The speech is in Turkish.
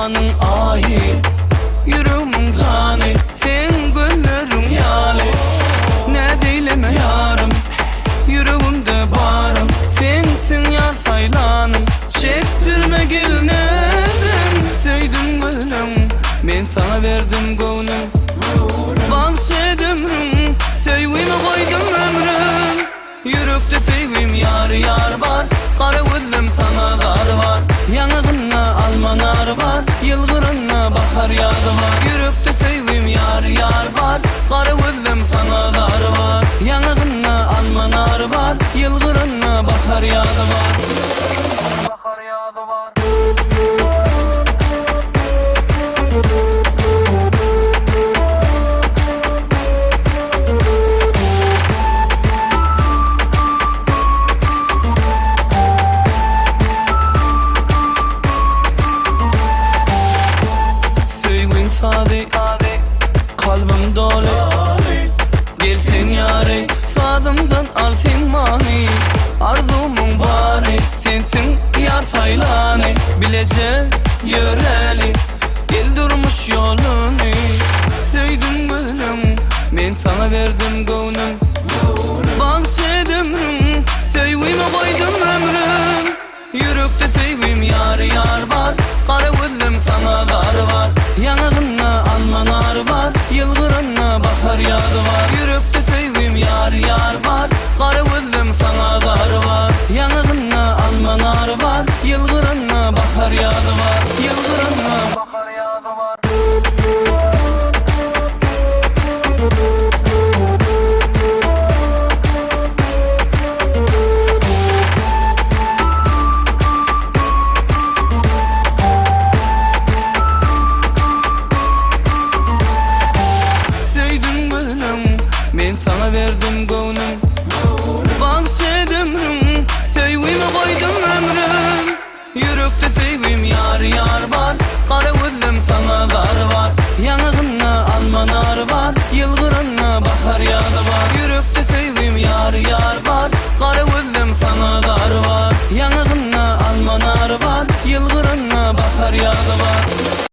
canın ayı, yüreğimin canı, sen gönlerin yali. Ne deyleme yarım, yüreğimde barım, sensin yar saylanım. Çektirme gelmeden, söydüm gönlüm, ben sana verdim gönlüm. Bahşet ömrüm, sevgimi koydum ömrüm. Yürekte sevgim yar yar var, kara gözlüm sana dar var. Yanağına almanar var, yılgırına bakar yadı var. Yürekte sevgim yar yar var, kara gözlüm sana dar var. Yanağına almanar var, yılgırına bakar yadı var. Bakar yadı var. Sade, kalbim dolu, gelsin yâre, sadımdan al sen mani. Arzumun bari, sensin yar saylani. Bilece yöreli, gel durmuş yolunu. Söydüm gönlüm, ben sana verdim gönlüm. Bahşet ömrüm, sevgimi koydum ömrüm. Yürekte sevgim yar yar var, kara gözlüm sana dar var.